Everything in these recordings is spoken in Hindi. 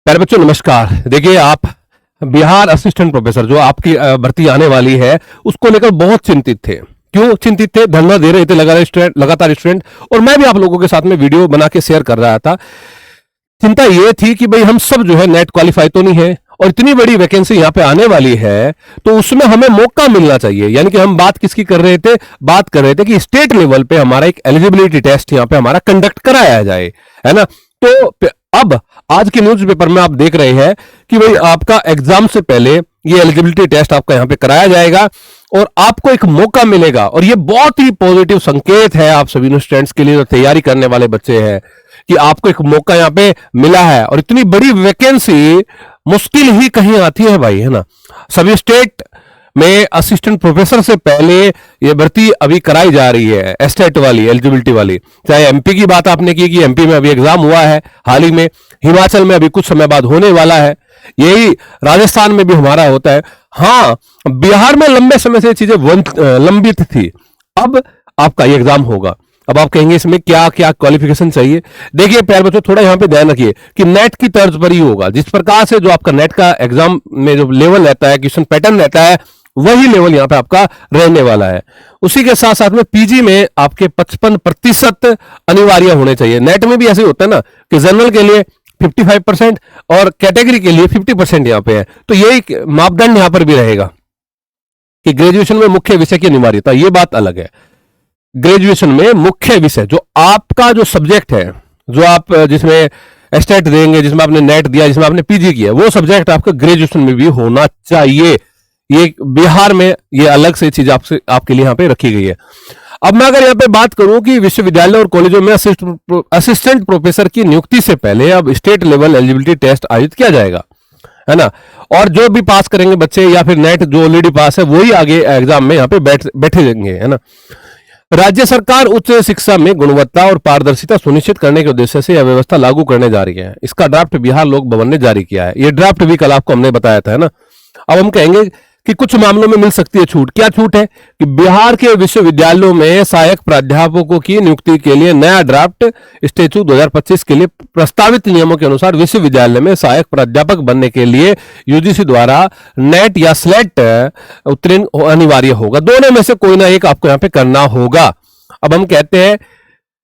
प्यारे बच्चों नमस्कार। देखिए आप बिहार असिस्टेंट प्रोफेसर जो आपकी भर्ती आने वाली है उसको लेकर बहुत चिंतित थे। क्यों चिंतित थे? धरना दे रहे थे लगातार स्टूडेंट, और मैं भी आप लोगों के साथ में वीडियो बना के शेयर कर रहा था। चिंता ये थी कि भाई हम सब जो है नेट क्वालिफाई तो नहीं है, और इतनी बड़ी वैकेंसी यहाँ पे आने वाली है तो उसमें हमें मौका मिलना चाहिए। यानी कि हम बात किसकी कर रहे थे? बात कर रहे थे कि स्टेट लेवल पे हमारा एक एलिजिबिलिटी टेस्ट यहाँ पे हमारा कंडक्ट कराया जाए, है ना। तो अब आज के न्यूज़पेपर में आप देख रहे हैं कि भाई आपका एग्जाम से पहले ये एलिजिबिलिटी टेस्ट आपका यहाँ पे कराया जाएगा और आपको एक मौका मिलेगा। और ये बहुत ही पॉजिटिव संकेत है आप सभी स्टूडेंट्स के लिए जो तैयारी करने वाले बच्चे हैं कि आपको एक मौका यहाँ पे मिला है। और इतनी बड़ी वैकेंसी मुश्किल ही कहीं आती है भाई, है ना। सभी स्टेट में असिस्टेंट प्रोफेसर से पहले ये भर्ती अभी कराई जा रही है, एस्टेट वाली, एलिजिबिलिटी वाली। चाहे एमपी की बात आपने की कि एमपी में अभी एग्जाम हुआ है हाल ही में, हिमाचल में अभी कुछ समय बाद होने वाला है, यही राजस्थान में भी हमारा होता है। हाँ, बिहार में लंबे समय से चीजें लंबित थी, अब आपका ये एग्जाम होगा। अब आप कहेंगे इसमें क्या क्या क्वालिफिकेशन चाहिए? देखिए प्यारे बच्चों, थोड़ा यहां पे ध्यान रखिए कि नेट की तर्ज पर ही होगा। जिस प्रकार से जो आपका नेट का एग्जाम में जो लेवल रहता है, क्वेश्चन पैटर्न रहता है, वही लेवल यहां पे आपका रहने वाला है। उसी के साथ साथ में पीजी में आपके 55% अनिवार्य होने चाहिए। नेट में भी ऐसे होता है ना कि जनरल के लिए 55% और कैटेगरी के लिए 50% यहां पे है। तो यही मापदंड यहां पर भी रहेगा कि ग्रेजुएशन में मुख्य विषय की अनिवार्यता, ये बात अलग है। ग्रेजुएशन में मुख्य विषय जो आपका जो सब्जेक्ट है, जो आप जिसमें एस्टेट देंगे, जिसमें आपने नेट दिया, जिसमें आपने पीजी किया, वो सब्जेक्ट आपका ग्रेजुएशन में भी होना चाहिए। ये बिहार में ये अलग से चीज आपके लिए यहां पे रखी गई है। अब मैं अगर यहां पे बात करूं कि विश्वविद्यालय और कॉलेजों में असिस्टेंट प्रोफेसर की नियुक्ति से पहले अब स्टेट लेवल एलिजिबिलिटी टेस्ट आयोजित किया जाएगा, है ना। और जो भी पास करेंगे बच्चे या फिर नेट जो ऑलरेडी पास है वही आगे एग्जाम में यहाँ पे बैठे जाएंगे, है ना। राज्य सरकार उच्च शिक्षा में गुणवत्ता और पारदर्शिता सुनिश्चित करने के उद्देश्य से यह व्यवस्था लागू करने जा रही है। इसका ड्राफ्ट बिहार लोक भवन ने जारी किया है। यह ड्राफ्ट भी कल आपको हमने बताया था, है ना। अब हम कहेंगे कि कुछ मामलों में मिल सकती है छूट। क्या छूट है? कि बिहार के विश्वविद्यालयों में सहायक प्राध्यापकों की नियुक्ति के लिए नया ड्राफ्ट स्टैच्यू 2025 के लिए प्रस्तावित नियमों के अनुसार विश्वविद्यालय में सहायक प्राध्यापक बनने के लिए यूजीसी द्वारा नेट या स्लेट उत्तीर्ण अनिवार्य होगा। दोनों में से कोई ना एक आपको यहाँ पे करना होगा। अब हम कहते हैं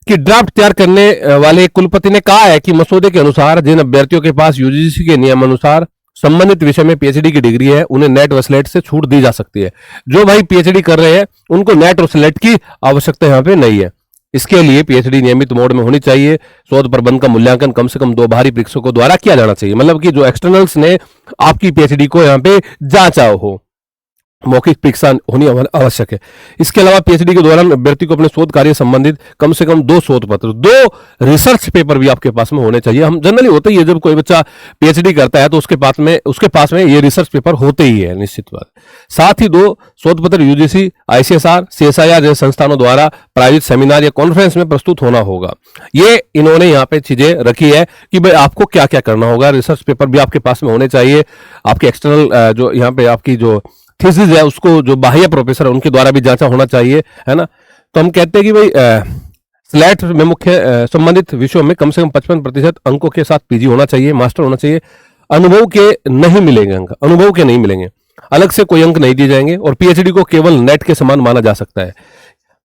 कि ड्राफ्ट तैयार करने वाले कुलपति ने कहा है कि मसौदे के अनुसार जिन अभ्यर्थियों के पास यूजीसी के नियम अनुसार संबंधित विषय में पीएचडी की डिग्री है, उन्हें नेट व स्लेट से छूट दी जा सकती है। जो भाई पीएचडी कर रहे हैं उनको नेट और स्लेट की आवश्यकता यहाँ पे नहीं है। इसके लिए पीएचडी नियमित मोड में होनी चाहिए। शोध प्रबंध का मूल्यांकन कम से कम 2 बाहरी परीक्षकों द्वारा किया जाना चाहिए। मतलब कि जो एक्सटर्नल्स ने आपकी पीएचडी को यहाँ पे जांचा हो, मौखिक परीक्षा होनी आवश्यक है। इसके अलावा पीएचडी के दौरान अभ्यर्थी को अपने शोध कार्य संबंधित कम से कम 2 शोध पत्र, 2 रिसर्च पेपर भी आपके पास में होने चाहिए। हम जनरली होते ही है, जब कोई बच्चा पीएचडी करता है तो उसके पास में ये रिसर्च पेपर होते ही है, निश्चित बात। साथ ही 2 शोध पत्र यूजीसी, आईसीएसआर, सीएसआईआर जैसे संस्थानों द्वारा प्रायोजित सेमिनार या कॉन्फ्रेंस में प्रस्तुत होना होगा। ये इन्होंने यहाँ पे चीजें रखी है कि भाई आपको क्या क्या करना होगा। रिसर्च पेपर भी आपके पास में होने चाहिए। आपके एक्सटर्नल जो यहाँ पे आपकी जो थीसिस है उसको जो बाह्य प्रोफेसर है उनके द्वारा भी जांचा होना चाहिए, है ना। तो हम कहते हैं कि भाई स्लेट में मुख्य संबंधित विषयों में कम से कम 55% अंकों के साथ पीजी होना चाहिए, मास्टर होना चाहिए। अनुभव के नहीं मिलेंगे अंक, अनुभव के नहीं मिलेंगे, अलग से कोई अंक नहीं दिए जाएंगे। और पीएचडी को केवल नेट के समान माना जा सकता है।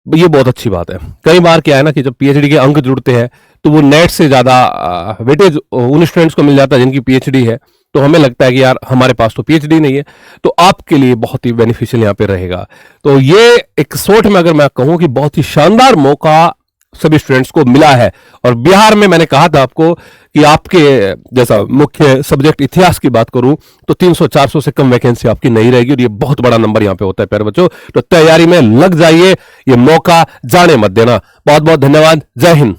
ये बहुत अच्छी बात है। कई बार क्या है ना कि जब पीएचडी के अंक जुड़ते हैं तो वो नेट से ज्यादा वेटेज उन स्टूडेंट्स को मिल जाता है जिनकी पीएचडी है। तो हमें लगता है कि यार हमारे पास तो पीएचडी नहीं है, तो आपके लिए बहुत ही बेनिफिशियल यहाँ पे रहेगा। तो ये एक शॉर्ट में अगर मैं कहूँ कि बहुत ही शानदार मौका सभी स्टूडेंट्स को मिला है। और बिहार में मैंने कहा था आपको कि आपके जैसा मुख्य सब्जेक्ट इतिहास की बात करूं तो 300-400 से कम वैकेंसी आपकी नहीं रहेगी, और ये बहुत बड़ा नंबर यहाँ पे होता है प्यारे बच्चों। तो तैयारी में लग जाइए, ये मौका जाने मत देना। बहुत बहुत धन्यवाद। जय हिंद।